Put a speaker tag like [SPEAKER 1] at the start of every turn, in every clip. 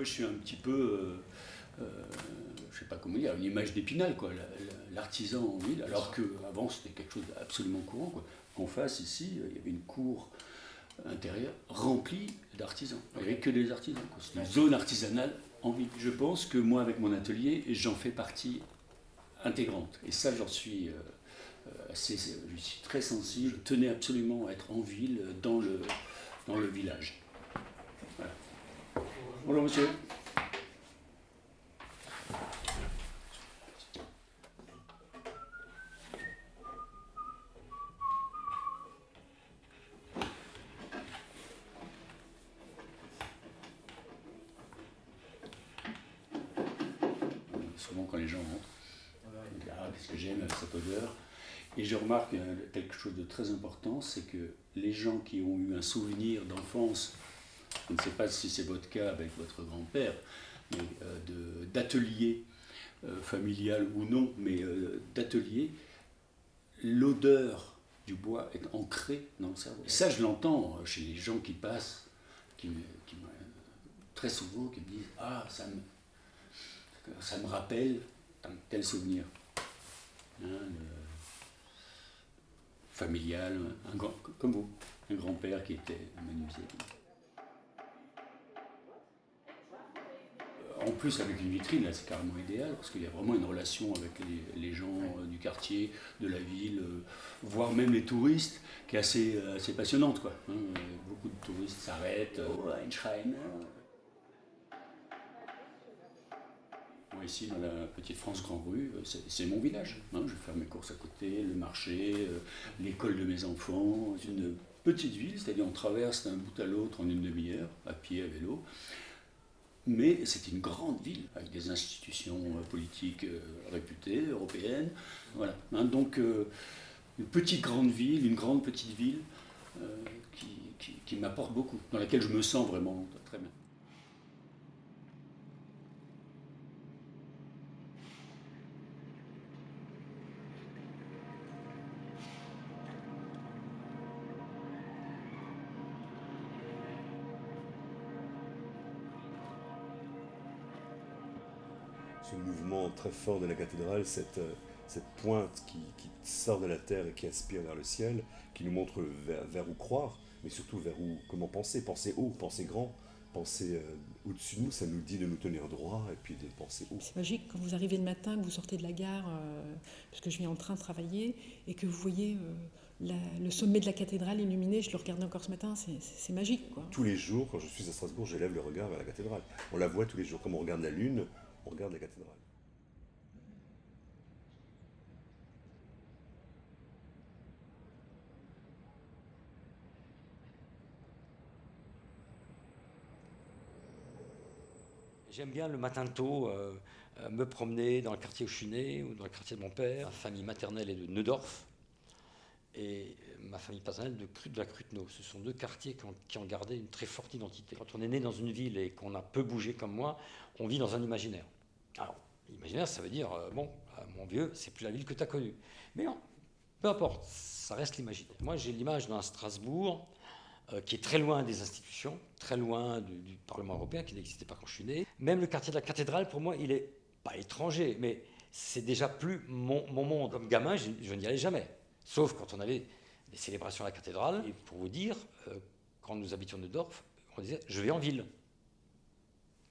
[SPEAKER 1] moi, je suis un petit peu, je sais pas comment dire, une image d'Épinal, quoi, l'artisan en ville, alors qu'avant, c'était quelque chose d'absolument courant, quoi. En face, ici, il y avait une cour intérieure remplie d'artisans. Il n'y avait que des artisans, quoi. C'est une zone artisanale en ville. Je pense que moi, avec mon atelier, j'en fais partie intégrante. Et ça, j'en suis je suis très sensible. Je tenais absolument à être en ville, dans le village. Voilà. Bonjour monsieur. Souvent quand les gens rentrent, ils disent ah, qu'est-ce que j'aime cette odeur. Et je remarque quelque chose de très important, c'est que les gens qui ont eu un souvenir d'enfance, je ne sais pas si c'est votre cas avec votre grand-père, mais d'atelier familial ou non, mais d'atelier, l'odeur du bois est ancrée dans le cerveau. Et ça, je l'entends chez les gens qui passent, très souvent, qui me disent ah, ça me rappelle un tel souvenir. Hein, familial, comme vous, un grand-père qui était menuisier. En plus, avec une vitrine, là, c'est carrément idéal, parce qu'il y a vraiment une relation avec les gens du quartier, de la ville, voire même les touristes, qui est assez passionnante, quoi. Hein, beaucoup de touristes s'arrêtent, oh, Einstein. Moi, ici, dans la petite France Grand Rue, c'est mon village. Hein, je vais faire mes courses à côté, le marché, l'école de mes enfants. C'est une petite ville, c'est-à-dire on traverse d'un bout à l'autre en une demi-heure, à pied, à vélo. Mais c'est une grande ville, avec des institutions politiques réputées, européennes. Voilà. Hein, donc, une petite grande ville, une grande petite ville qui m'apporte beaucoup, dans laquelle je me sens vraiment très bien.
[SPEAKER 2] Ce mouvement très fort de la cathédrale, cette pointe qui sort de la terre et qui aspire vers le ciel, qui nous montre vers où croire, mais surtout vers où, comment penser haut, penser grand, penser au-dessus de nous, ça nous dit de nous tenir droit et puis de penser haut.
[SPEAKER 3] C'est magique quand vous arrivez le matin, que vous sortez de la gare, parce que je viens en train de travailler, et que vous voyez le sommet de la cathédrale illuminé. Je le regardais encore ce matin, c'est magique, quoi.
[SPEAKER 2] Tous les jours, quand je suis à Strasbourg, j'élève le regard vers la cathédrale. On la voit tous les jours. Comme on regarde la lune, on regarde la cathédrale.
[SPEAKER 4] J'aime bien le matin tôt me promener dans le quartier où je suis né ou dans le quartier de mon père. Ma famille maternelle est de Neudorf et ma famille paternelle de la Cruteno. Ce sont deux quartiers qui ont gardé une très forte identité. Quand on est né dans une ville et qu'on a peu bougé comme moi, on vit dans un imaginaire. Alors, l'imaginaire, ça veut dire, mon vieux, c'est plus la ville que tu as connue. Mais non, peu importe, ça reste l'imaginaire. Moi, j'ai l'image d'un Strasbourg qui est très loin des institutions, très loin du Parlement européen, qui n'existait pas quand je suis né. Même le quartier de la cathédrale, pour moi, il est pas étranger, mais c'est déjà plus mon monde. Comme gamin, je n'y allais jamais. Sauf quand on avait des célébrations à la cathédrale. Et pour vous dire, quand nous habitions Neudorf, on disait « je vais en ville ».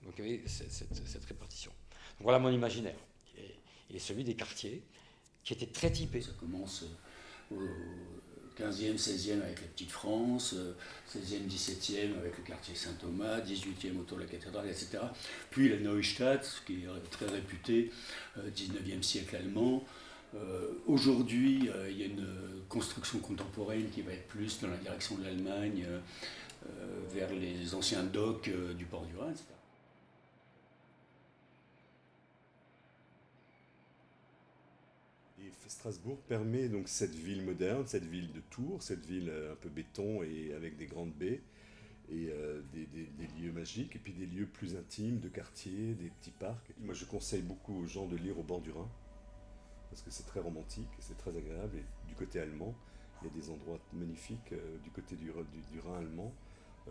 [SPEAKER 4] Donc il y avait cette répartition. Donc voilà mon imaginaire. Il est celui des quartiers, qui était très typé.
[SPEAKER 1] Ça commence au 15e, 16e avec la Petite France, 16e, 17e avec le quartier Saint-Thomas, 18e autour de la cathédrale, etc. Puis la Neustadt, qui est très réputée, 19e siècle allemand. Aujourd'hui, il y a une construction contemporaine qui va être plus dans la direction de l'Allemagne, vers les anciens docks du port du Rhin, etc.
[SPEAKER 2] Et Strasbourg permet donc cette ville moderne, cette ville de tours, cette ville un peu béton et avec des grandes baies, et des lieux magiques, et puis des lieux plus intimes, de quartiers, des petits parcs. Moi je conseille beaucoup aux gens de lire au bord du Rhin, parce que c'est très romantique, c'est très agréable, et du côté allemand, il y a des endroits magnifiques, du côté du Rhin allemand,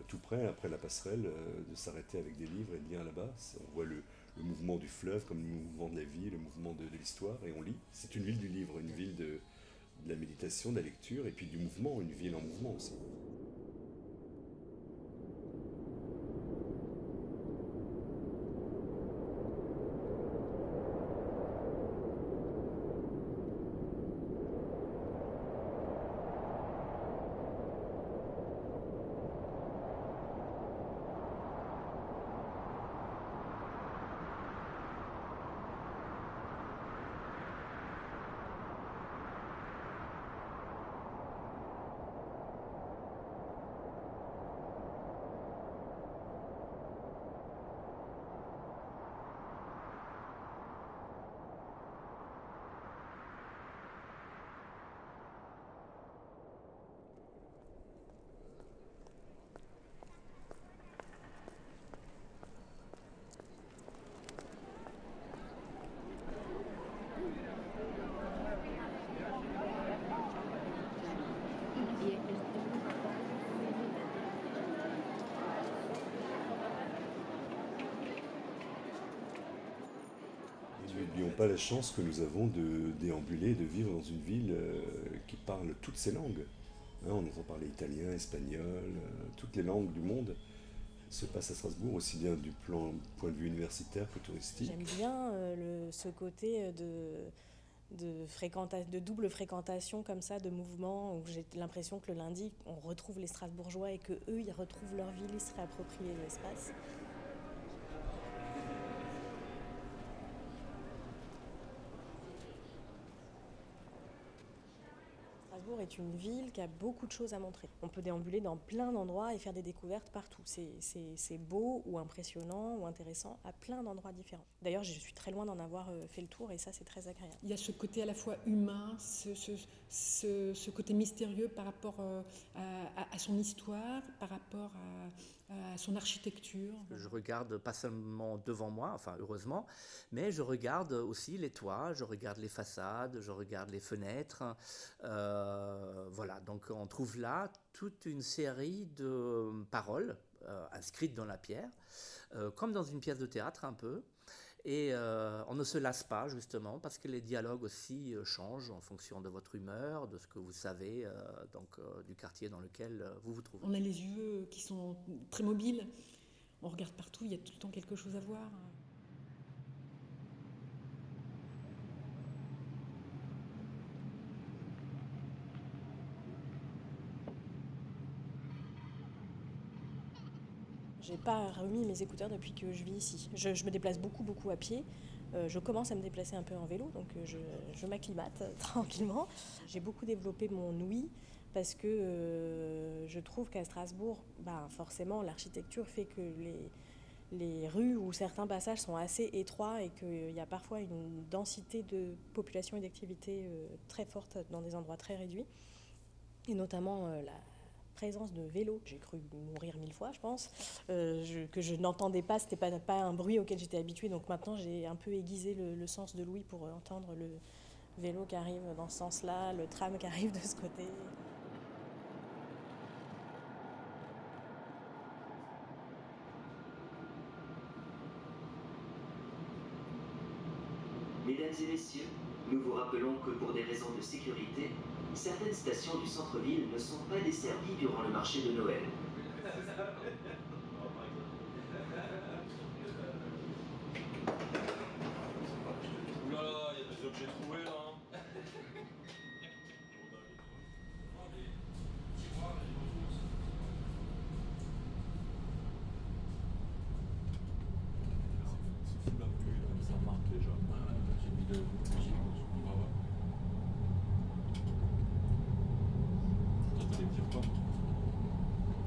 [SPEAKER 2] tout près, après la passerelle, de s'arrêter avec des livres et de lire là-bas. On voit le mouvement du fleuve comme le mouvement de la vie, le mouvement de l'histoire, et on lit. C'est une ville du livre, une ville de la méditation, de la lecture, et puis du mouvement, une ville en mouvement aussi. N'oublions pas la chance que nous avons de déambuler, de vivre dans une ville qui parle toutes ces langues. Hein, on entend parler italien, espagnol, toutes les langues du monde se passent à Strasbourg, aussi bien du point de vue universitaire que touristique.
[SPEAKER 5] J'aime bien ce côté de double fréquentation comme ça, de mouvement, où j'ai l'impression que le lundi, on retrouve les Strasbourgeois et qu'eux, ils retrouvent leur ville, ils se réapproprient l'espace. Strasbourg est une ville qui a beaucoup de choses à montrer. On peut déambuler dans plein d'endroits et faire des découvertes partout. C'est beau ou impressionnant ou intéressant à plein d'endroits différents. D'ailleurs, je suis très loin d'en avoir fait le tour et ça, c'est très agréable.
[SPEAKER 3] Il y a ce côté à la fois humain, ce côté mystérieux par rapport à son histoire, par rapport à son architecture.
[SPEAKER 6] Je regarde pas seulement devant moi, enfin heureusement, mais je regarde aussi les toits, je regarde les façades, je regarde les fenêtres. Voilà, donc on trouve là toute une série de paroles inscrites dans la pierre, comme dans une pièce de théâtre un peu. Et on ne se lasse pas justement parce que les dialogues aussi changent en fonction de votre humeur, de ce que vous savez, du quartier dans lequel vous vous trouvez.
[SPEAKER 3] On a les yeux qui sont très mobiles, on regarde partout, il y a tout le temps quelque chose à voir.
[SPEAKER 5] J'ai pas remis mes écouteurs depuis que je vis ici. Je me déplace beaucoup à pied. Je commence à me déplacer un peu en vélo, donc je m'acclimate tranquillement. J'ai beaucoup développé mon ouïe parce que je trouve qu'à Strasbourg, forcément, l'architecture fait que les rues ou certains passages sont assez étroits et qu'il y a parfois une densité de population et d'activité très forte dans des endroits très réduits. Et notamment la présence de vélos. J'ai cru mourir 1000 fois, je pense, que je n'entendais pas, c'était pas un bruit auquel j'étais habituée, donc maintenant j'ai un peu aiguisé le sens de l'ouïe pour entendre le vélo qui arrive dans ce sens-là, le tram qui arrive de ce côté.
[SPEAKER 7] Mesdames et messieurs, nous vous rappelons que pour des raisons de sécurité, certaines stations du centre-ville ne sont pas desservies durant le marché de Noël.
[SPEAKER 8] Oulala, il y a des objets trouvés là. C'est fou la pluie, là, ça marque déjà. J'ai mis de musique, on va voir. Toi, t'allais me dire quoi?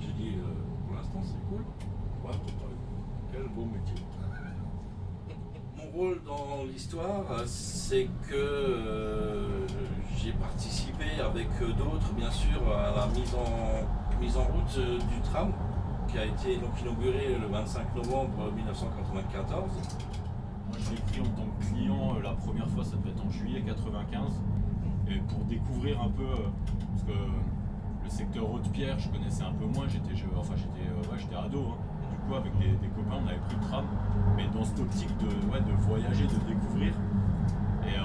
[SPEAKER 8] J'ai dit, pour l'instant, c'est cool. Ouais, quel beau métier. Mon rôle dans l'histoire, c'est que j'ai participé avec d'autres, bien sûr, à la mise en route du tram, qui a été donc inauguré le 25 novembre 1994.
[SPEAKER 9] Moi, je l'ai pris en tant que client la première fois, ça devait être en juillet 95, et pour découvrir un peu, parce que Le secteur Haute-Pierre, je connaissais un peu moins, j'étais ado. Hein. Et du coup, avec des copains, on avait pris le tram. Mais dans cette optique de voyager, de découvrir. Et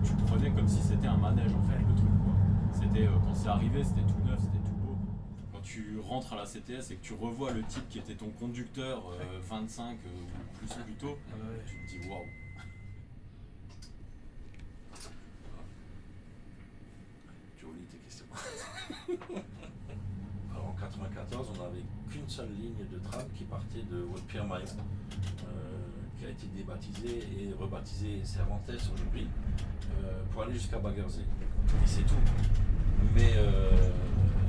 [SPEAKER 9] tu le prenais comme si c'était un manège, en fait, le truc. Quoi. C'était, quand c'est arrivé, c'était tout neuf, c'était tout beau. Quand tu rentres à la CTS et que tu revois le type qui était ton conducteur 25 ou plus tôt, tu te dis waouh.
[SPEAKER 8] Tu relis tes questions. Alors en 94, on n'avait qu'une seule ligne de tram qui partait de Haute-Pierre-Maillon, qui a été débaptisée et rebaptisée Cervantes aujourd'hui, pour aller jusqu'à Baghersey. Et c'est tout. Mais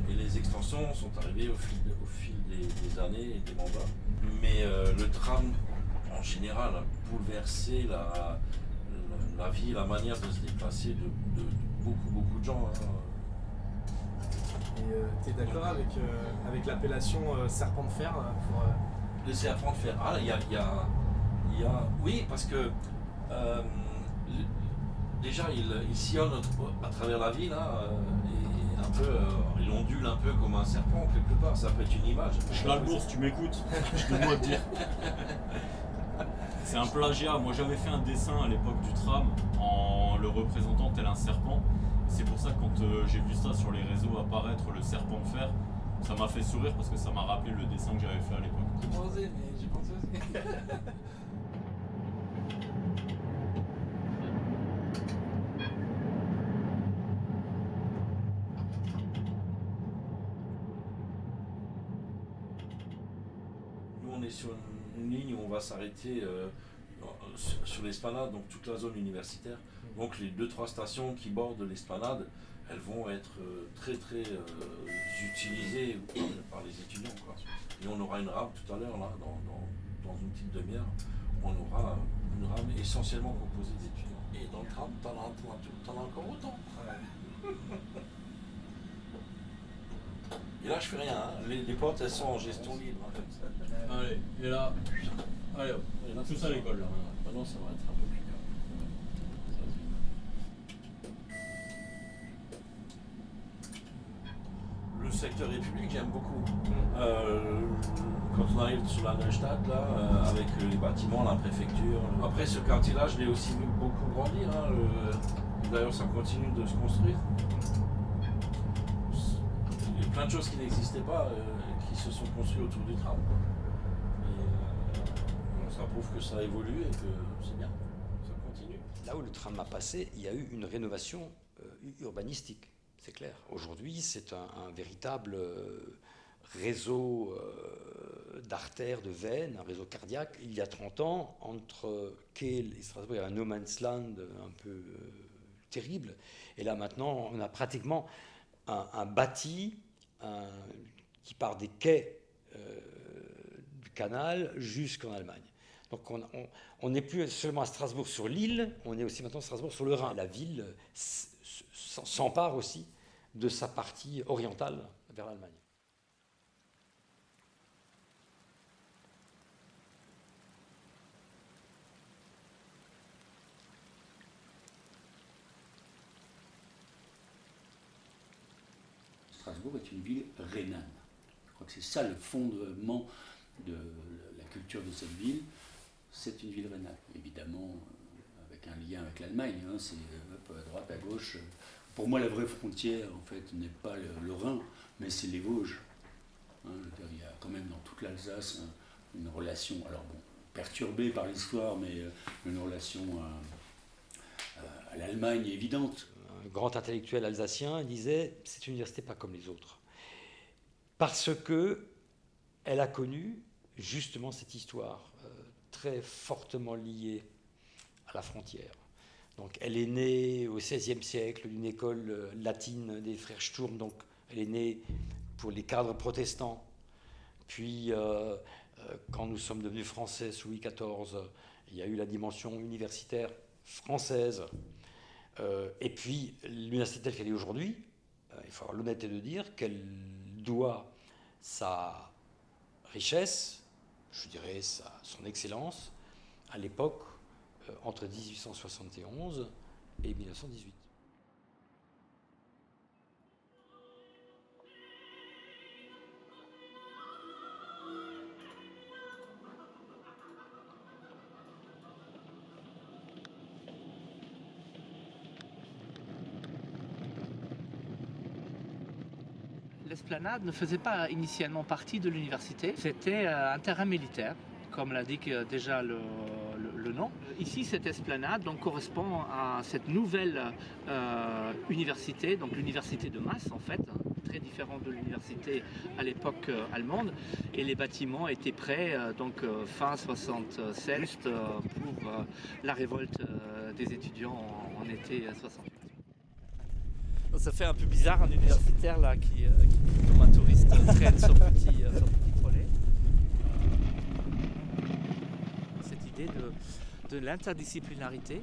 [SPEAKER 8] et les extensions sont arrivées au fil des années et des mandats. Mais le tram, en général, a bouleversé la vie, la manière de se déplacer de beaucoup de gens. Hein.
[SPEAKER 10] Et tu es d'accord avec l'appellation serpent de fer pour,
[SPEAKER 8] Le serpent de fer. Ah, il y a... Oui, parce que déjà, il sillonne à travers la ville, hein, et un peu, il ondule un peu comme un serpent, quelque part. Ça peut être une image.
[SPEAKER 9] Schlagbourse, tu m'écoutes, je te dois te dire. C'est un plagiat. Moi, j'avais fait un dessin à l'époque du tram en le représentant tel un serpent. C'est pour ça que quand j'ai vu ça sur les réseaux apparaître, le serpent de fer, ça m'a fait sourire parce que ça m'a rappelé le dessin que j'avais fait à l'époque.
[SPEAKER 10] j'ai pensé aussi.
[SPEAKER 8] Nous, on est sur une ligne où on va s'arrêter sur l'esplanade, donc toute la zone universitaire. Donc les 2-3 stations qui bordent l'esplanade, elles vont être très utilisées par les étudiants. Quoi. Et on aura une rame tout à l'heure, là, dans une petite demi-heure, on aura une rame essentiellement composée d'étudiants. Et dans le tram, t'en as encore autant. Ouais. Et là, je fais rien. Hein. Les portes, elles sont en gestion libre. Hein, comme ça.
[SPEAKER 9] Allez, et là, allez hop, tous à l'école là.
[SPEAKER 8] Maintenant, ça va être un peu plus calme. Le secteur République, j'aime beaucoup. Quand on arrive sur la Neustadt, là, avec les bâtiments, la préfecture. Après, ce quartier-là, je l'ai aussi vu beaucoup grandir. Hein, d'ailleurs, ça continue de se construire. Il y a plein de choses qui n'existaient pas, qui se sont construites autour du tram. Et ça prouve que ça évolue et que c'est bien. Ça continue.
[SPEAKER 4] Là où le tram a passé, il y a eu une rénovation urbanistique. C'est clair. Aujourd'hui, c'est un véritable réseau d'artères, de veines, un réseau cardiaque. Il y a 30 ans, entre Kehl et Strasbourg, il y a un no man's land un peu terrible. Et là, maintenant, on a pratiquement un bâti qui part des quais du canal jusqu'en Allemagne. Donc on n'est plus seulement à Strasbourg sur l'île, on est aussi maintenant à Strasbourg sur le Rhin. La ville s'empare aussi de sa partie orientale vers l'Allemagne.
[SPEAKER 1] Strasbourg est une ville rhénane. Je crois que c'est ça le fondement de la culture de cette ville. C'est une ville rhénane, évidemment, avec un lien avec l'Allemagne. Hein, c'est à droite, à gauche. Pour moi, la vraie frontière, en fait, n'est pas le Rhin, mais c'est les Vosges. Hein, je veux dire, il y a quand même dans toute l'Alsace une relation, alors bon, perturbée par l'histoire, mais une relation à l'Allemagne évidente.
[SPEAKER 4] Un grand intellectuel alsacien disait « c'est une université pas comme les autres ». Parce qu'elle a connu justement cette histoire très fortement liée à la frontière. Donc, elle est née au XVIe siècle d'une école latine des frères Sturm, donc elle est née pour les cadres protestants. Puis, quand nous sommes devenus français sous Louis XIV, il y a eu la dimension universitaire française. Et puis, l'université telle qu'elle est aujourd'hui, il faut avoir l'honnêteté de dire qu'elle doit sa richesse, je dirais son excellence, à l'époque entre 1871 et 1918.
[SPEAKER 6] l'esplanade ne faisait pas initialement partie de l'université. C'était un terrain militaire, comme l'indique déjà le nom. Ici, cette esplanade donc, correspond à cette nouvelle université, donc l'université de Masse en fait, très différente de l'université à l'époque allemande. Et les bâtiments étaient prêts fin 67, juste pour la révolte des étudiants en été 68. Ça fait un peu bizarre, un universitaire là qui comme un touriste, traîne son petit trolley. Cette idée de l'interdisciplinarité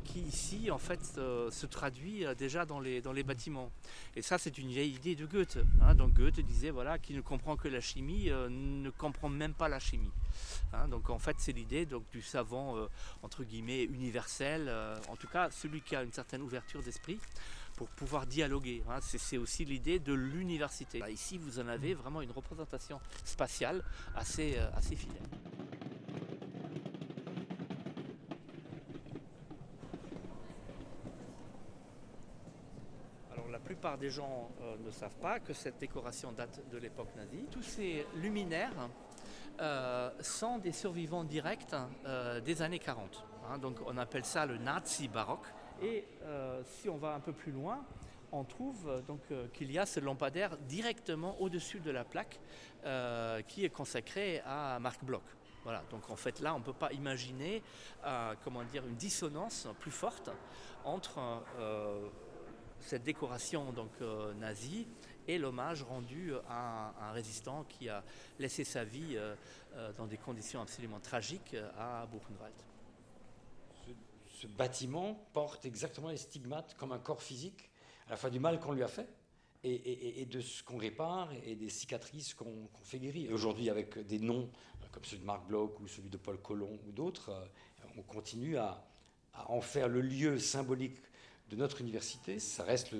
[SPEAKER 6] qui ici en fait se traduit déjà dans les bâtiments. Et ça c'est une vieille idée de Goethe. Donc Goethe disait voilà, qui ne comprend que la chimie ne comprend même pas la chimie. Donc en fait c'est l'idée du savant entre guillemets universel, en tout cas celui qui a une certaine ouverture d'esprit pour pouvoir dialoguer. C'est aussi l'idée de l'université. Ici vous en avez vraiment une représentation spatiale assez fidèle. La plupart des gens ne savent pas que cette décoration date de l'époque nazie. Tous ces luminaires sont des survivants directs des années 40. Donc on appelle ça le Nazi-baroque. Et si on va un peu plus loin, on trouve qu'il y a ce lampadaire directement au-dessus de la plaque qui est consacré à Marc Bloch. Voilà, donc en fait là on ne peut pas imaginer une dissonance plus forte entre cette décoration nazie et l'hommage rendu à un résistant qui a laissé sa vie dans des conditions absolument tragiques à Buchenwald.
[SPEAKER 4] Ce bâtiment porte exactement les stigmates comme un corps physique, à la fois du mal qu'on lui a fait et de ce qu'on répare et des cicatrices qu'on fait guérir. Et aujourd'hui, avec des noms comme celui de Marc Bloch ou celui de Paul Colomb ou d'autres, on continue à en faire le lieu symbolique de notre université. Ça reste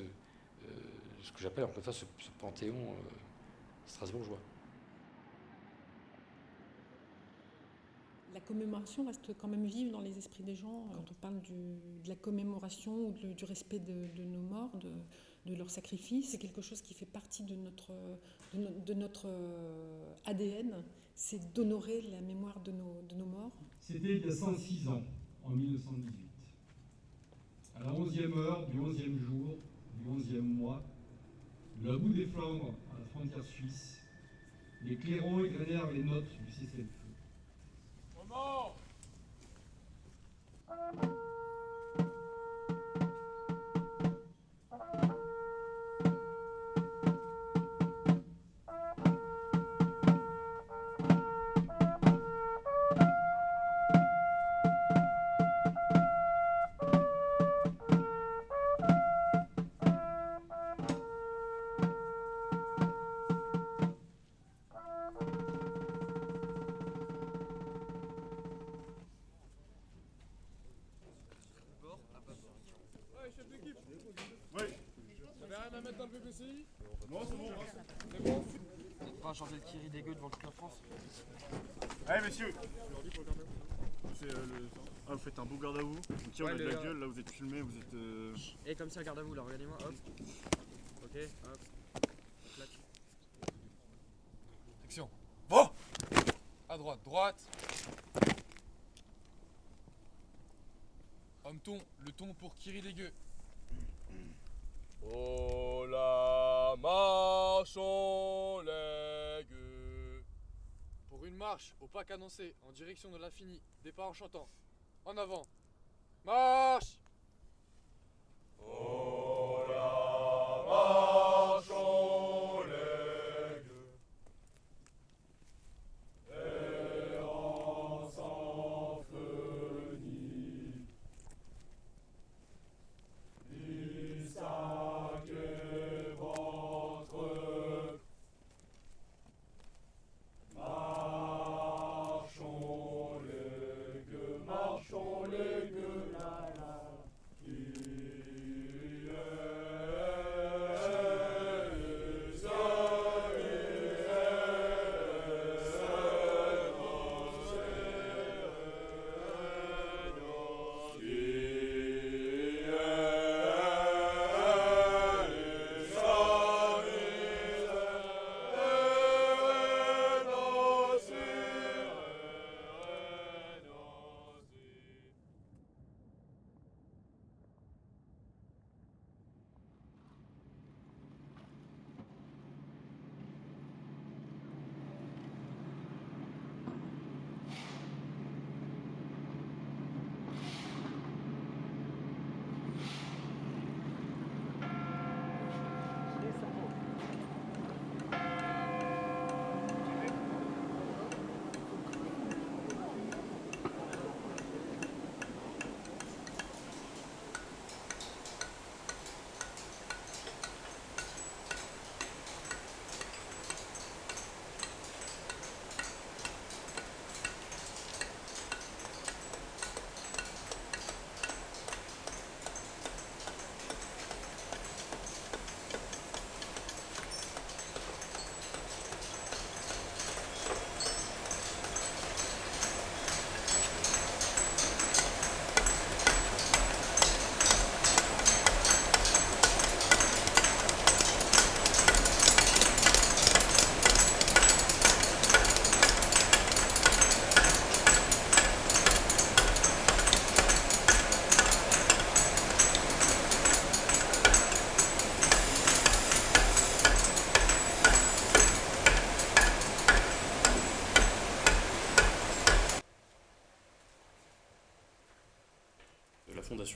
[SPEAKER 4] ce que j'appelle encore une fois ce panthéon strasbourgeois.
[SPEAKER 3] La commémoration reste quand même vive dans les esprits des gens. Quand on parle de la commémoration ou du respect de nos morts, de leur sacrifice, c'est quelque chose qui fait partie de notre ADN, c'est d'honorer la mémoire de nos morts.
[SPEAKER 11] C'était il y a 106 ans, en 1918. À la 11e heure du 11e jour, du 11e mois, de la boue des Flandres à la frontière suisse, les clairons égrenèrent les notes du cessez-le-feu. Moment !
[SPEAKER 12] Chanter le Kiri dégueu devant toute la France.
[SPEAKER 13] Allez messieurs. Vous faites un beau garde à vous. Ok, on a de la gueule, là vous êtes filmés, vous êtes...
[SPEAKER 12] Et comme ça, garde à vous là, regardez-moi, hop. Ok, hop. Clac. Section. Bon. À droite, droite. Homme-ton, le ton pour Kiri dégueu. Oh la marchons les gueux. Pour une marche au pas cadencé en direction de l'infini, départ en chantant. En avant. Marche. Oh la marchons les gueux. Errance en fenit. Marchons les gueux, la la.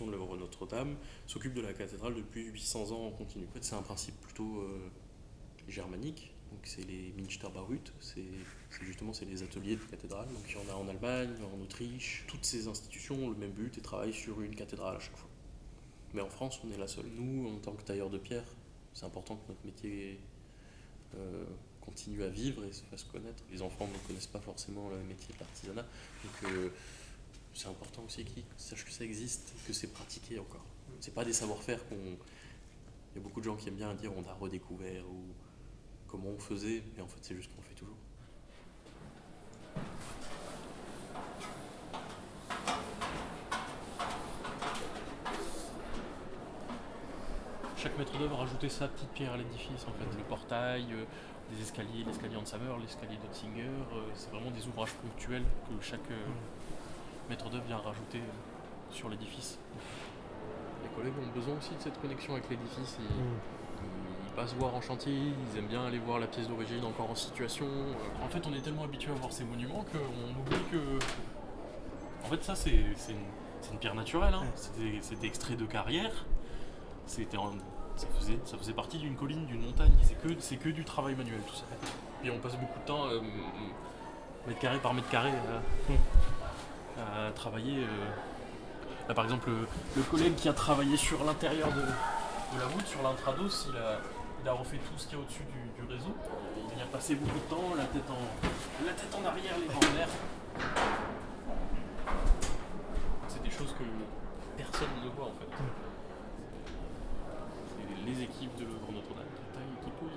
[SPEAKER 14] création de l'œuvre Notre-Dame, s'occupe de la cathédrale depuis 800 ans en continu. En fait, c'est un principe plutôt germanique. Donc c'est les Münsterbauten, c'est les ateliers de cathédrale. Donc il y en a en Allemagne, en Autriche. Toutes ces institutions ont le même but et travaillent sur une cathédrale à chaque fois. Mais en France, on est la seule. Nous, en tant que tailleurs de pierre, c'est important que notre métier continue à vivre et se fasse connaître. Les enfants ne connaissent pas forcément le métier de l'artisanat. Donc c'est important aussi qu'ils sachent que ça existe, que c'est pratiqué encore. C'est pas des savoir-faire qu'on... Il y a beaucoup de gens qui aiment bien dire on a redécouvert ou comment on faisait, mais en fait c'est juste qu'on fait toujours. Chaque maître d'œuvre a rajouté sa petite pierre à l'édifice, en fait. Le portail, des escaliers, l'escalier Hans Hammer, l'escalier d'Otzinger, c'est vraiment des ouvrages ponctuels que chaque maître d'œuvre vient rajouter sur l'édifice. Les collègues ont besoin aussi de cette connexion avec l'édifice. Ils passent voir en chantier, ils aiment bien aller voir la pièce d'origine encore en situation. En fait, on est tellement habitué à voir ces monuments qu'on oublie que... En fait, ça, c'est une pierre naturelle. Hein. C'était extrait de carrière. Ça faisait partie d'une colline, d'une montagne. C'est que du travail manuel, tout ça. Et on passe beaucoup de temps, mètre carré par mètre carré, à travailler. Là, par exemple, le collègue qui a travaillé sur l'intérieur de la voûte, sur l'intrados, il a refait tout ce qu'il y a au-dessus du réseau. Il y a passé beaucoup de temps, la tête en arrière, les bras en l'air. C'est des choses que personne ne voit en fait. C'est les équipes de l'œuvre Notre-Dame qui posent.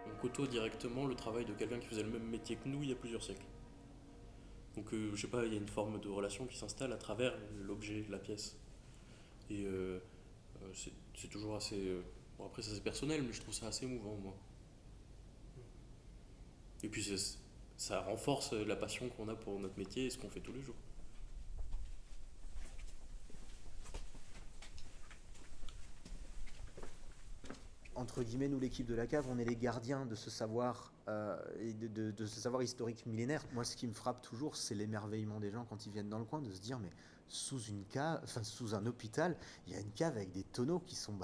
[SPEAKER 14] On côtoie directement le travail de quelqu'un qui faisait le même métier que nous il y a plusieurs siècles. Donc je sais pas, il y a une forme de relation qui s'installe à travers l'objet, la pièce. Et c'est toujours assez... bon après ça c'est personnel, mais je trouve ça assez émouvant moi. Et puis ça renforce la passion qu'on a pour notre métier et ce qu'on fait tous les jours.
[SPEAKER 15] Entre guillemets, nous, l'équipe de la cave, on est les gardiens de ce savoir et de ce savoir historique millénaire. Moi, ce qui me frappe toujours, c'est l'émerveillement des gens quand ils viennent dans le coin, de se dire, mais sous un hôpital, il y a une cave avec des tonneaux qui sont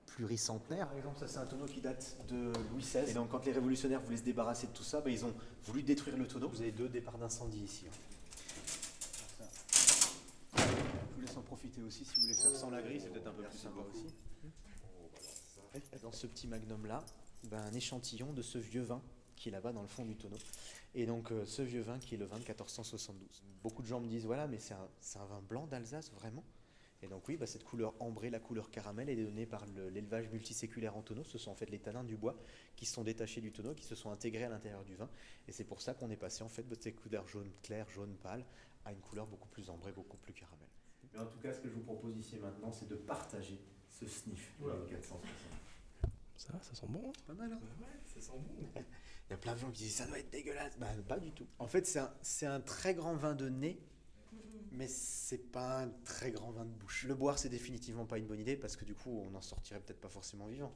[SPEAKER 15] pluricentenaires. Par exemple, ça, c'est un tonneau qui date de Louis XVI. Et donc, quand les révolutionnaires voulaient se débarrasser de tout ça, ils ont voulu détruire le tonneau. Vous avez 2 départs d'incendie ici. Je vous laisse en profiter aussi si vous voulez faire sans la grille, c'est peut-être un peu plus sympa aussi. Dans ce petit magnum-là, un échantillon de ce vieux vin qui est là-bas dans le fond du tonneau. Et donc ce vieux vin qui est le vin de 1472. Beaucoup de gens me disent, voilà, mais c'est un vin blanc d'Alsace, vraiment? Et donc oui, cette couleur ambrée, la couleur caramel, est donnée par l'élevage multiséculaire en tonneau. Ce sont en fait les tanins du bois qui se sont détachés du tonneau, qui se sont intégrés à l'intérieur du vin. Et c'est pour ça qu'on est passé en fait de ces couleurs jaune clair, jaune pâle, à une couleur beaucoup plus ambrée, beaucoup plus caramel. Mais en tout cas, ce que je vous propose ici maintenant, c'est de partager ce sniff de 1460.
[SPEAKER 14] Ça sent bon.
[SPEAKER 15] C'est pas mal, hein?
[SPEAKER 14] Ouais, ça sent bon.
[SPEAKER 15] Il y a plein de gens qui disent ça doit être dégueulasse. Pas du tout. En fait, c'est un très grand vin de nez, mais c'est pas un très grand vin de bouche. Le boire, c'est définitivement pas une bonne idée parce que du coup, on n'en sortirait peut-être pas forcément vivant.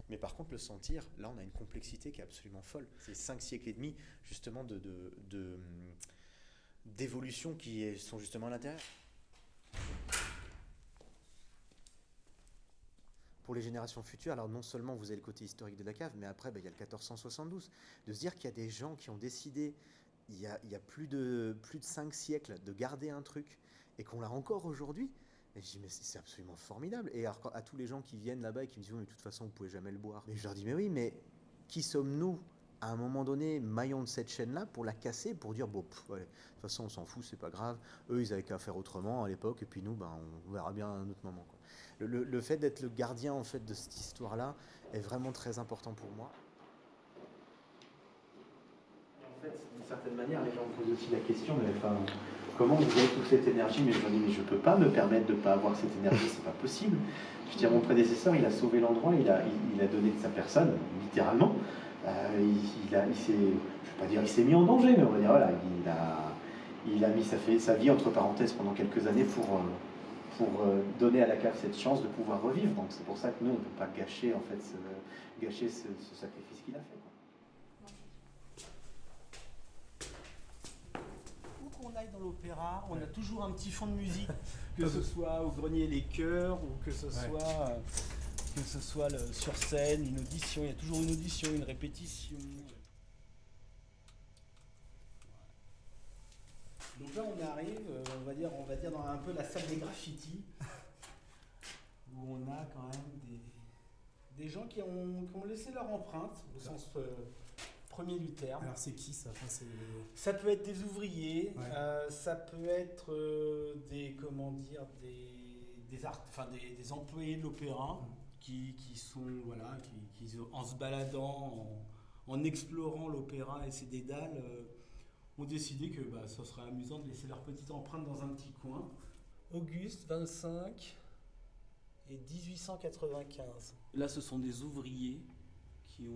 [SPEAKER 15] Mais par contre, le sentir, là, on a une complexité qui est absolument folle. C'est 5 siècles et demi, justement, d'évolution qui sont justement à l'intérieur. Pour les générations futures, alors non seulement vous avez le côté historique de la cave, mais après, il y a le 1472. De se dire qu'il y a des gens qui ont décidé, il y a plus de 5 siècles, de garder un truc, et qu'on l'a encore aujourd'hui, et je dis, mais c'est absolument formidable. Et alors, à tous les gens qui viennent là-bas et qui me disent, oui, mais de toute façon, vous pouvez jamais le boire. Mais je leur dis, mais oui, mais qui sommes-nous, à un moment donné, maillon de cette chaîne-là, pour la casser, pour dire, bon, allez, de toute façon, on s'en fout, c'est pas grave. Eux, ils avaient qu'à faire autrement à l'époque, et puis nous, on verra bien à un autre moment, quoi. Le fait d'être le gardien en fait de cette histoire-là est vraiment très important pour moi. En fait, certaine manière, les gens me posent aussi la question, mais enfin, comment vous avez toute cette énergie? Mais je me dis, mais je ne peux pas me permettre de ne pas avoir cette énergie, c'est pas possible. Je veux dire, mon prédécesseur, il a sauvé l'endroit, il a donné de sa personne, littéralement. Je vais pas dire il s'est mis en danger, mais on va dire, voilà, il a mis sa vie entre parenthèses pendant quelques années pour donner à la cave cette chance de pouvoir revivre. Donc c'est pour ça que nous, on ne peut pas gâcher, en fait, ce sacrifice qu'il a fait.
[SPEAKER 16] Où qu'on aille dans l'opéra, on a toujours un petit fond de musique, que ce soit au Grenier les Chœurs ou que ce soit sur scène, une audition. Il y a toujours une audition, une répétition. Donc là, on arrive, on va dire dans un peu la salle des graffitis, où on a quand même des gens qui ont laissé leur empreinte, au sens premier du terme.
[SPEAKER 10] Alors c'est qui ça?
[SPEAKER 16] Ça peut être des ouvriers,
[SPEAKER 10] ouais.
[SPEAKER 16] Ça peut être des employés de l'opéra qui sont, voilà, qui en se baladant, en explorant l'opéra et ses dédales, ont décidé que ça serait amusant de laisser leur petite empreinte dans un petit coin. Auguste 25 et 1895. Là, ce sont des ouvriers qui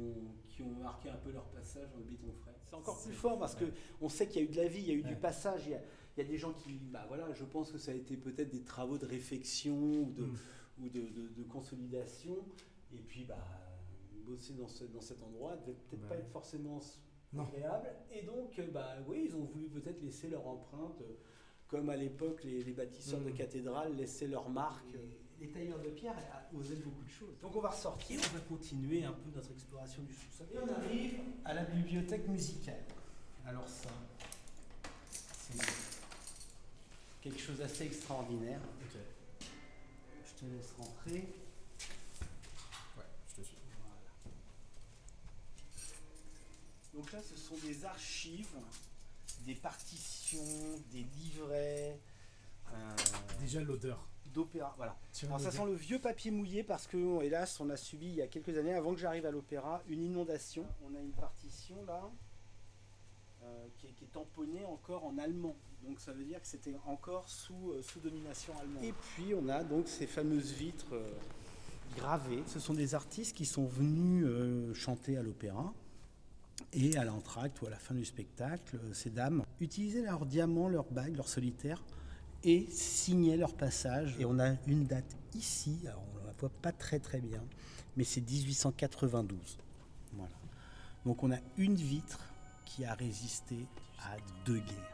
[SPEAKER 16] ont marqué un peu leur passage dans le béton frais. C'est encore plus fort parce qu'on sait qu'il y a eu de la vie, il y a eu du passage, il y a des gens qui, je pense que ça a été peut-être des travaux de réfection ou de consolidation. Et puis, bosser dans cet endroit ne devait peut-être pas être forcément agréable. Et donc, oui, ils ont voulu peut-être laisser leur empreinte, comme à l'époque les bâtisseurs de cathédrales laissaient leur marque. Les tailleurs de pierre osaient beaucoup de choses. Donc on va ressortir, on va continuer un peu notre exploration du sous-sol. Et on arrive à la bibliothèque musicale. Alors ça, c'est quelque chose d'assez extraordinaire.
[SPEAKER 10] Ok.
[SPEAKER 16] Je te laisse rentrer.
[SPEAKER 10] Ouais, je te suis.
[SPEAKER 16] Voilà. Donc là, ce sont des archives, des partitions, des livrets.
[SPEAKER 10] Déjà l'odeur.
[SPEAKER 16] D'opéra, voilà. Alors ça sent le vieux papier mouillé parce que, hélas, on a subi il y a quelques années, avant que j'arrive à l'opéra, une inondation. On a une partition là qui est tamponnée encore en allemand. Donc ça veut dire que c'était encore sous domination allemande. Et puis on a donc ces fameuses vitres gravées. Ce sont des artistes qui sont venus chanter à l'opéra. Et à l'entracte ou à la fin du spectacle, ces dames utilisaient leurs diamants, leurs bagues, leurs solitaires et signaient leur passage. Et on a une date ici, alors on ne la voit pas très très bien, mais c'est 1892. Voilà. Donc on a une vitre qui a résisté à 2 guerres.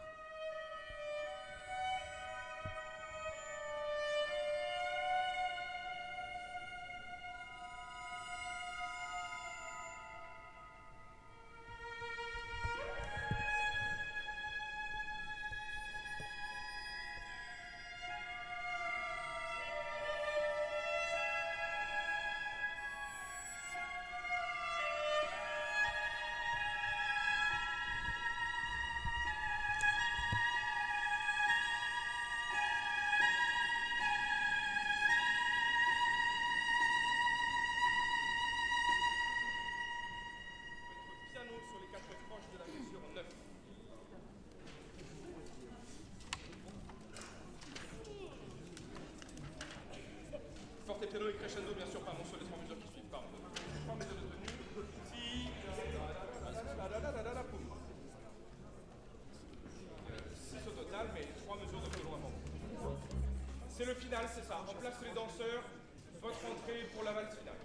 [SPEAKER 17] Forte piano et crescendo, bien sûr, pardon, sur les 3 mesures qui suivent. Pardon. 3 mesures de tenue. Si. 6 au total, mais 3 mesures de violon avant. C'est le final, c'est ça. En place les danseurs. Votre entrée pour la valse finale.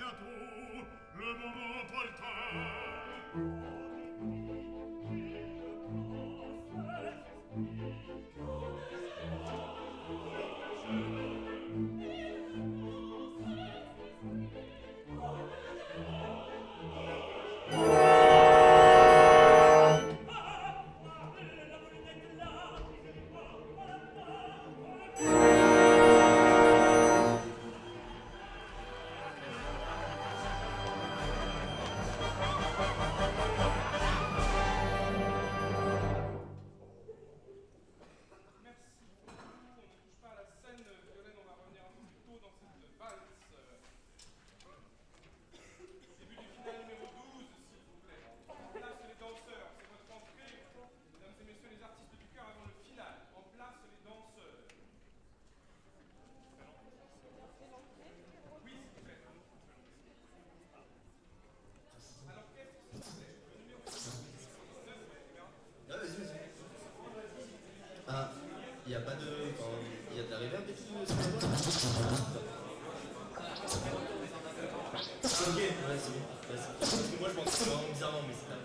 [SPEAKER 18] bientôt le moment opportun.
[SPEAKER 19] Il n'y a pas de. Il y a de la reverb et tout. Ok, ouais, c'est bon. Parce que moi je m'en suis vraiment bizarrement, mais c'est là.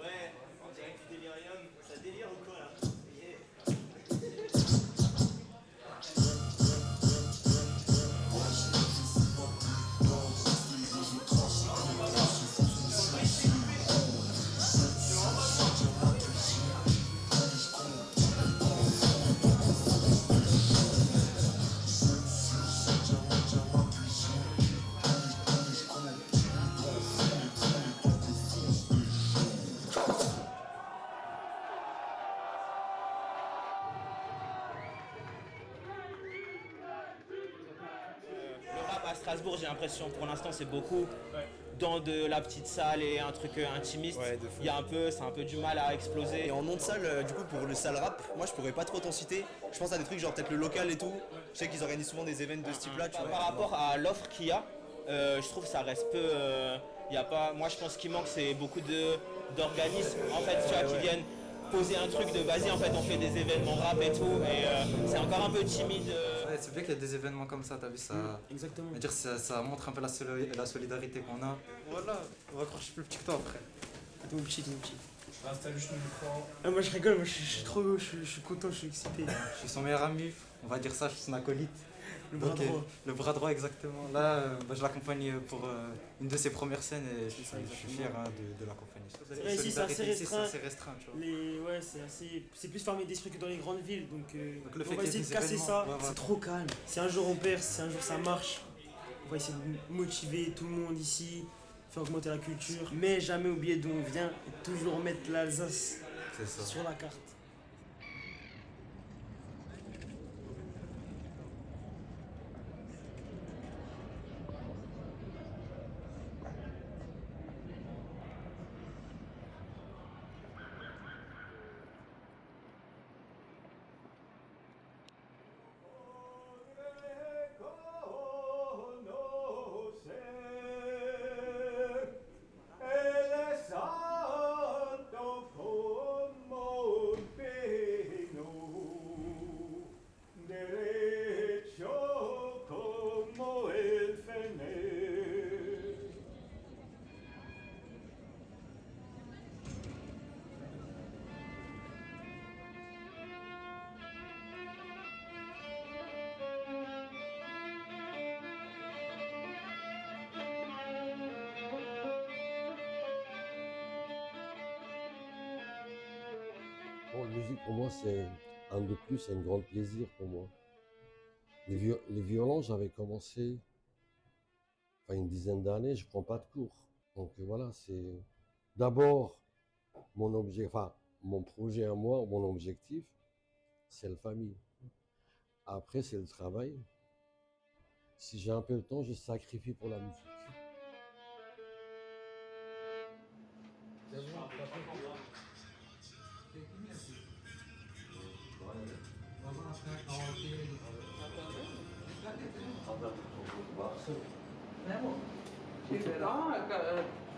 [SPEAKER 19] Ouais, on dirait que du délirium. Ça délire ou quoi là?
[SPEAKER 20] À Strasbourg, j'ai l'impression pour l'instant c'est beaucoup dans de la petite salle et un truc intimiste. Il y a c'est un peu du mal à exploser.
[SPEAKER 19] Et en nom de salle, du coup pour le salle rap, moi je pourrais pas trop t'en citer. Je pense à des trucs genre peut-être le local et tout. Je sais qu'ils organisent souvent des événements de ce type là.
[SPEAKER 20] Par rapport à l'offre qu'il y a, je trouve que ça reste peu. Y a pas, moi je pense qu'il manque c'est beaucoup d'organismes en fait, tu vois, qui viennent poser un truc de vas-y en fait on fait des événements rap et tout et c'est encore un peu timide.
[SPEAKER 21] Ouais, c'est bien qu'il y a des événements comme ça, t'as vu ça.
[SPEAKER 20] Exactement.
[SPEAKER 21] Dire, ça montre un peu la solidarité qu'on a. Voilà, on va croire que je suis plus petit que toi après.
[SPEAKER 16] Tout petit, tout petit.
[SPEAKER 13] Installe juste le micro.
[SPEAKER 16] Ah, moi je rigole, moi je suis trop, je suis content, je suis excité.
[SPEAKER 21] Je suis son meilleur ami, on va dire ça, je suis son acolyte.
[SPEAKER 16] Le bras droit.
[SPEAKER 21] Le bras droit, exactement. Là, je l'accompagne pour une de ses premières scènes et je suis fier de l'accompagner.
[SPEAKER 16] C'est vrai, ici c'est assez
[SPEAKER 21] restreint. Tu vois.
[SPEAKER 16] Ouais, c'est plus fermé d'esprit que dans les grandes villes. Donc
[SPEAKER 21] le
[SPEAKER 16] on va essayer de casser ça. C'est trop calme. Si un jour on perce, si un jour ça marche, on va essayer de motiver tout le monde ici, faire augmenter la culture. Mais jamais oublier d'où on vient et toujours mettre l'Alsace sur la carte.
[SPEAKER 22] Bon, la musique pour moi c'est un de plus, c'est un grand plaisir pour moi. Les violons, j'avais commencé une dizaine d'années, je prends pas de cours. Donc voilà, c'est d'abord mon projet à moi, mon objectif, c'est la famille. Après, c'est le travail. Si j'ai un peu de temps, je sacrifie pour la musique.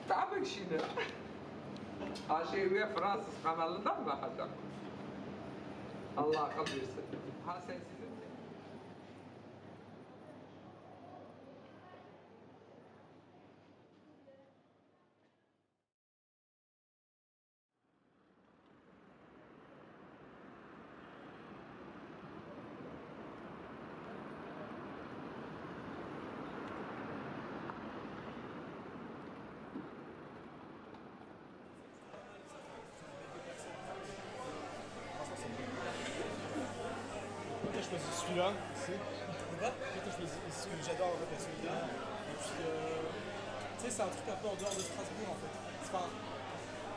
[SPEAKER 23] تعبك شيء عشان ويا فرنسا سبحان الله ضربة حتى الله قدر يسلم
[SPEAKER 10] choisi celui-là ici. Pourquoi t'as choisi ce que j'adore en fait, la solidarité. Et puis, tu sais, c'est un truc un peu en dehors de Strasbourg en fait. Enfin,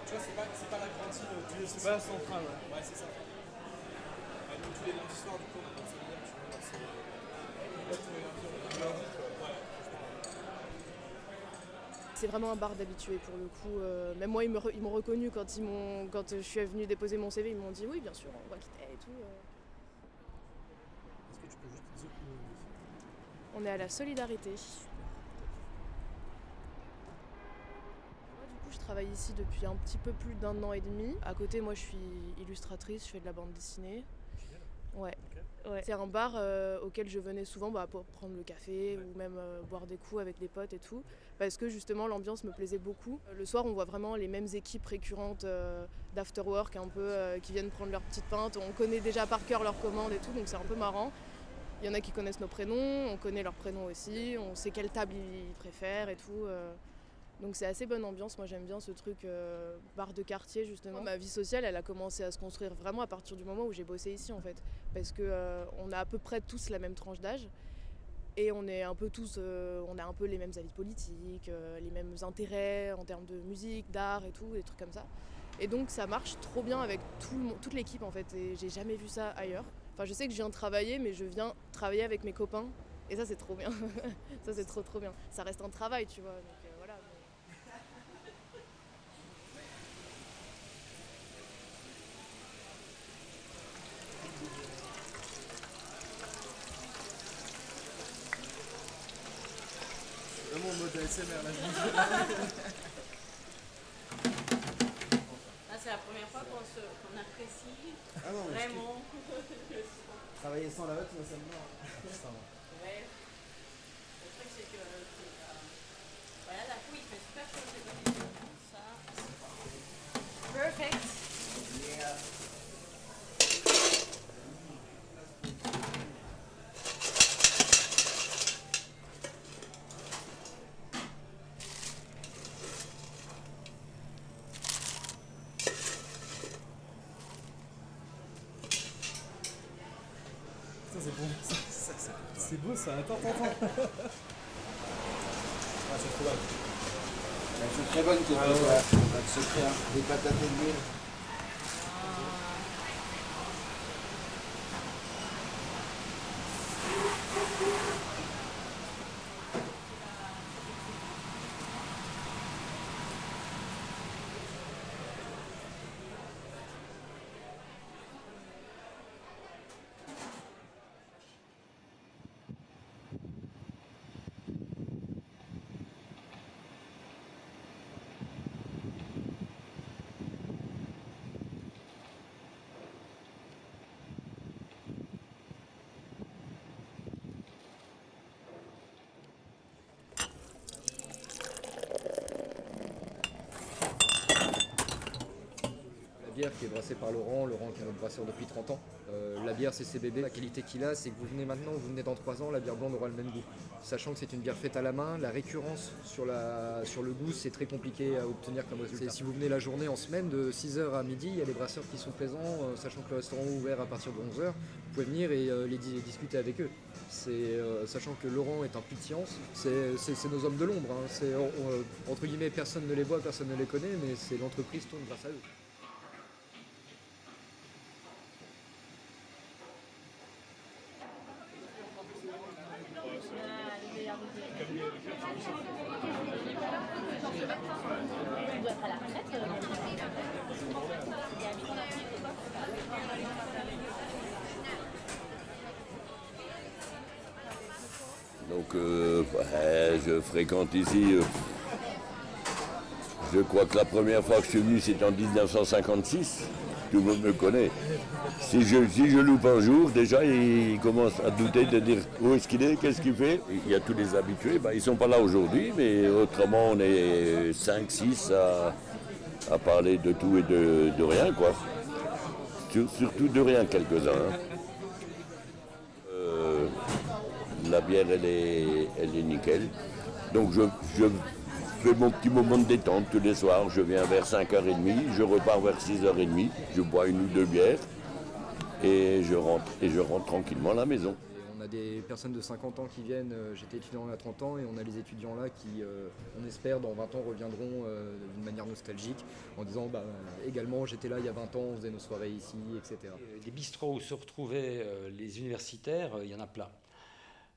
[SPEAKER 10] tu vois, c'est pas la grande île du. C'est pas la centrale, ouais. Ouais, c'est ça. Nous, tous les lundis soirs, du coup, on a une solidaire, tu vois, c'est.
[SPEAKER 2] C'est vraiment un bar d'habitués pour le coup. Même moi, ils m'ont reconnu quand je suis venue déposer mon CV. Ils m'ont dit oui, bien sûr, on va quitter et tout.
[SPEAKER 10] Est-ce que tu peux juste dire où
[SPEAKER 2] on est à la Solidarité. Moi, du coup, je travaille ici depuis un petit peu plus d'1 an et demi. À côté, moi, je suis illustratrice, je fais de la bande dessinée. Ouais. Ouais. C'est un bar auquel je venais souvent pour prendre le café ou même boire des coups avec des potes et tout, parce que justement l'ambiance me plaisait beaucoup. Le soir, on voit vraiment les mêmes équipes récurrentes d'afterwork un peu qui viennent prendre leur petite pinte. On connaît déjà par cœur leurs commandes et tout, donc c'est un peu marrant. Il y en a qui connaissent nos prénoms, on connaît leurs prénoms aussi, on sait quelle table ils préfèrent et tout. Donc c'est assez bonne ambiance, moi j'aime bien ce truc bar de quartier justement. Ma vie sociale elle a commencé à se construire vraiment à partir du moment où j'ai bossé ici en fait. Parce qu'on a à peu près tous la même tranche d'âge et on est un peu tous, on a un peu les mêmes avis politiques, les mêmes intérêts en termes de musique, d'art et tout, des trucs comme ça. Et donc ça marche trop bien avec toute l'équipe en fait et j'ai jamais vu ça ailleurs. Enfin je sais que je viens travailler mais je viens travailler avec mes copains et ça c'est trop bien. Ça c'est trop bien. Ça reste un travail tu vois. Donc, voilà.
[SPEAKER 10] Vraiment en mode ASMR là, je
[SPEAKER 5] c'est la première fois qu'on apprécie
[SPEAKER 10] non,
[SPEAKER 5] vraiment.
[SPEAKER 15] Travailler sans la hotte, moi ça me va.
[SPEAKER 5] Ouais. Le truc c'est que voilà, la couille fait super chaud, c'est pas du tout. Ça, c'est perfect.
[SPEAKER 15] Yeah.
[SPEAKER 10] C'est bon, c'est beau ça, attends.
[SPEAKER 15] Ah, c'est trop bon. C'est très bonne que on va se faire des patates et de l'huile.
[SPEAKER 7] Bière qui est brassée par Laurent qui est notre brasseur depuis 30 ans. La bière c'est CBB, la qualité qu'il a c'est que vous venez maintenant ou vous venez dans 3 ans, la bière blonde aura le même goût. Sachant que c'est une bière faite à la main, la récurrence sur le goût c'est très compliqué à obtenir comme résultat. Si vous venez la journée en semaine de 6h à midi, il y a des brasseurs qui sont présents, sachant que le restaurant est ouvert à partir de 11h, vous pouvez venir et discuter avec eux. Sachant que Laurent est un puits de science, c'est nos hommes de l'ombre. Hein. Entre guillemets, personne ne les voit, personne ne les connaît, mais l'entreprise tourne grâce à eux.
[SPEAKER 24] Donc je fréquente ici, je crois que la première fois que je suis venu c'était en 1956, tout le monde me connaît. Si je loupe un jour, déjà ils commencent à douter de dire où est-ce qu'il est, qu'est-ce qu'il fait. Il y a tous les habitués, ils ne sont pas là aujourd'hui, mais autrement on est 5-6 à parler de tout et de rien quoi. Surtout de rien quelques-uns. Hein. La bière elle est nickel. Donc je fais mon petit moment de détente tous les soirs. Je viens vers 5h30, je repars vers 6h30, je bois 1 ou 2 bières. et je rentre tranquillement à la maison.
[SPEAKER 7] Et on a des personnes de 50 ans qui viennent, j'étais étudiant à 30 ans, et on a les étudiants là qui, on espère, dans 20 ans reviendront d'une manière nostalgique en disant également j'étais là il y a 20 ans, on faisait nos soirées ici, etc.
[SPEAKER 4] Des bistrots où se retrouvaient les universitaires, il y en a plein.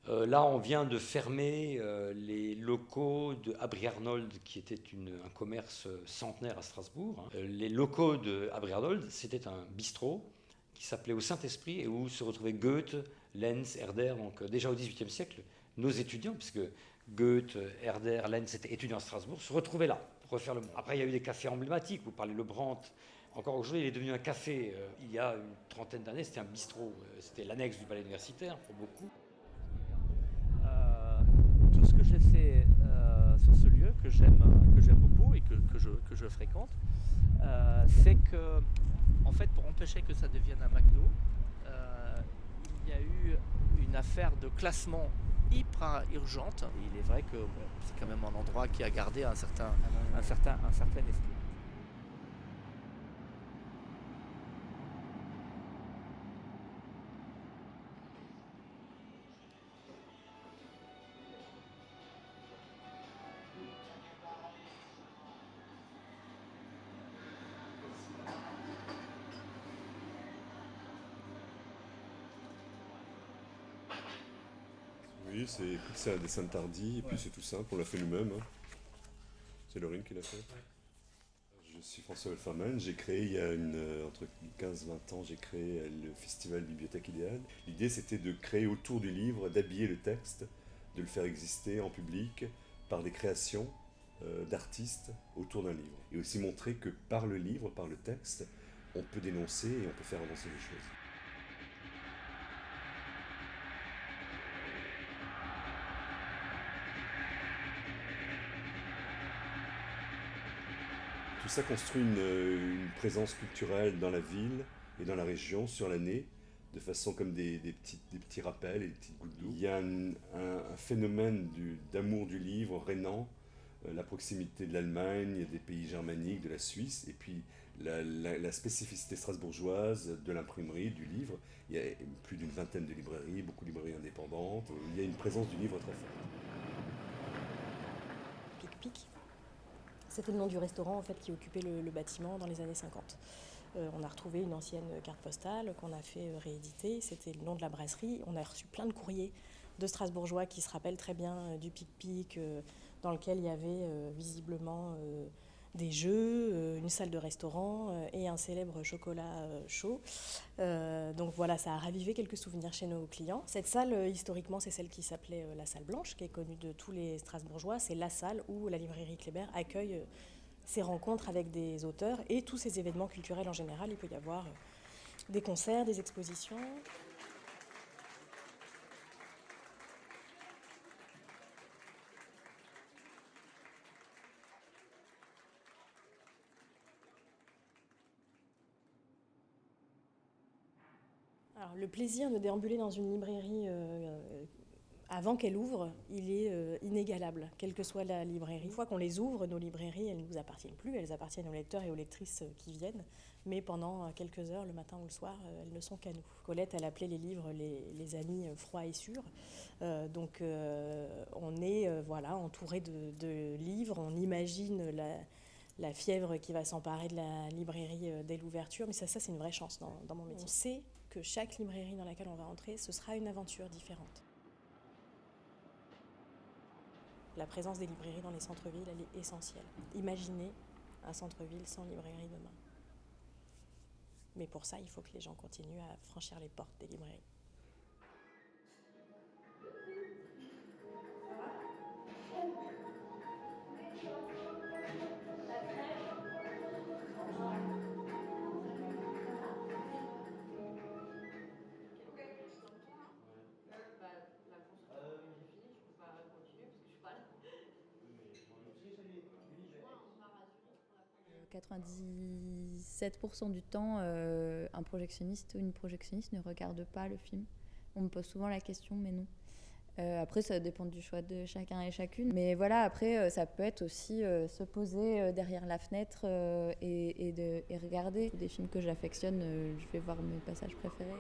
[SPEAKER 4] Là, on vient de fermer les locaux de Abri Arnold, qui était un commerce centenaire à Strasbourg. Les locaux de Abri Arnold, c'était un bistrot qui s'appelait Au Saint-Esprit et où se retrouvaient Goethe, Lenz, Herder. Donc déjà au XVIIIe siècle, nos étudiants, puisque Goethe, Herder, Lenz étaient étudiants à Strasbourg, se retrouvaient là pour refaire le monde. Après, il y a eu des cafés emblématiques. Vous parlez Le Brandt. Encore aujourd'hui, il est devenu un café. Il y a une trentaine d'années, c'était un bistrot. C'était l'annexe du palais universitaire pour beaucoup.
[SPEAKER 1] Tout ce que j'ai fait sur ce lieu, que j'aime beaucoup et que je fréquente, c'est que, en fait, pour empêcher que ça devienne un McDo, il y a eu une affaire de classement hyper urgente. Il est vrai que c'est quand même un endroit qui a gardé un certain esprit.
[SPEAKER 6] Oui, c'est un dessin de Tardy, et puis c'est tout simple, on l'a fait nous-mêmes. Hein. C'est Laurine qui l'a fait. Je suis François Welferman, j'ai créé il y a entre 15-20 ans, j'ai créé le festival Bibliothèque Idéale. L'idée c'était de créer autour du livre, d'habiller le texte, de le faire exister en public par des créations d'artistes autour d'un livre. Et aussi montrer que par le livre, par le texte, on peut dénoncer et on peut faire avancer les choses. Tout ça construit une présence culturelle dans la ville et dans la région sur l'année, de façon comme des petits rappels et des petites gouttes d'eau. Il y a un phénomène d'amour du livre rénant, la proximité de l'Allemagne, des pays germaniques, de la Suisse, et puis la spécificité strasbourgeoise de l'imprimerie, du livre. Il y a plus d'une vingtaine de librairies, beaucoup de librairies indépendantes. Il y a une présence du livre très forte.
[SPEAKER 8] Pic-Pic. C'était le nom du restaurant en fait, qui occupait le bâtiment dans les années 50. On a retrouvé une ancienne carte postale qu'on a fait rééditer. C'était le nom de la brasserie. On a reçu plein de courriers de Strasbourgeois qui se rappellent très bien du Pic-Pic, dans lequel il y avait visiblement des jeux, une salle de restaurant et un célèbre chocolat chaud. Donc voilà, ça a ravivé quelques souvenirs chez nos clients. Cette salle, historiquement, c'est celle qui s'appelait la Salle Blanche, qui est connue de tous les Strasbourgeois. C'est la salle où la librairie Kléber accueille ces rencontres avec des auteurs et tous ces événements culturels en général. Il peut y avoir des concerts, des expositions. Alors, le plaisir de déambuler dans une librairie avant qu'elle ouvre, il est inégalable, quelle que soit la librairie. Une fois qu'on les ouvre, nos librairies, elles ne nous appartiennent plus, elles appartiennent aux lecteurs et aux lectrices qui viennent, mais pendant quelques heures, le matin ou le soir, elles ne sont qu'à nous. Colette, elle appelait les livres les amis froids et sûrs, donc on est entouré de livres, on imagine la fièvre qui va s'emparer de la librairie dès l'ouverture, mais ça c'est une vraie chance dans mon métier. On sait que chaque librairie dans laquelle on va entrer, ce sera une aventure différente. La présence des librairies dans les centres-villes, elle est essentielle. Imaginez un centre-ville sans librairie demain. Mais pour ça, il faut que les gens continuent à franchir les portes des librairies.
[SPEAKER 9] « 97% du temps, un projectionniste ou une projectionniste ne regarde pas le film. On me pose souvent la question, mais non. Après, ça dépend du choix de chacun et chacune. Mais voilà, après, ça peut être aussi se poser derrière la fenêtre et regarder. Des films que j'affectionne, je vais voir mes passages préférés.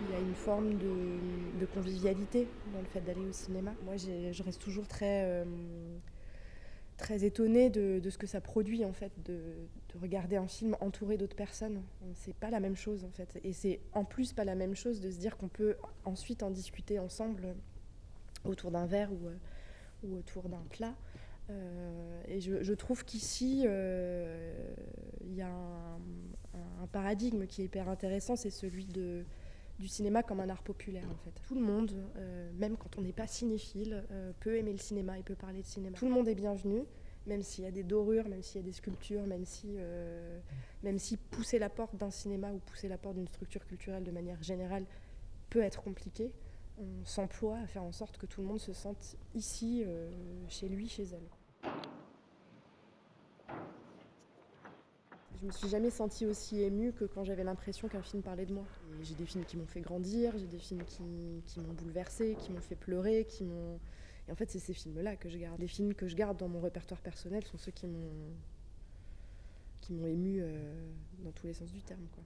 [SPEAKER 2] Il y a une forme de convivialité dans le fait d'aller au cinéma. Moi, je reste toujours très étonnée de ce que ça produit, en fait, de regarder un film entouré d'autres personnes. C'est pas la même chose, en fait. Et c'est en plus pas la même chose de se dire qu'on peut ensuite en discuter ensemble autour d'un verre ou autour d'un plat. Et je trouve qu'ici, il y a un paradigme qui est hyper intéressant, c'est celui du cinéma comme un art populaire, en fait. Tout le monde, même quand on n'est pas cinéphile, peut aimer le cinéma et peut parler de cinéma. Tout le monde est bienvenu, même s'il y a des dorures, même s'il y a des sculptures, même si pousser la porte d'un cinéma ou pousser la porte d'une structure culturelle de manière générale peut être compliqué. On s'emploie à faire en sorte que tout le monde se sente ici, chez lui, chez elle. Je me suis jamais sentie aussi émue que quand j'avais l'impression qu'un film parlait de moi. Et j'ai des films qui m'ont fait grandir, j'ai des films qui m'ont bouleversée, qui m'ont fait pleurer, Et en fait, c'est ces films-là que je garde. Les films que je garde dans mon répertoire personnel sont ceux qui m'ont émue dans tous les sens du terme, quoi.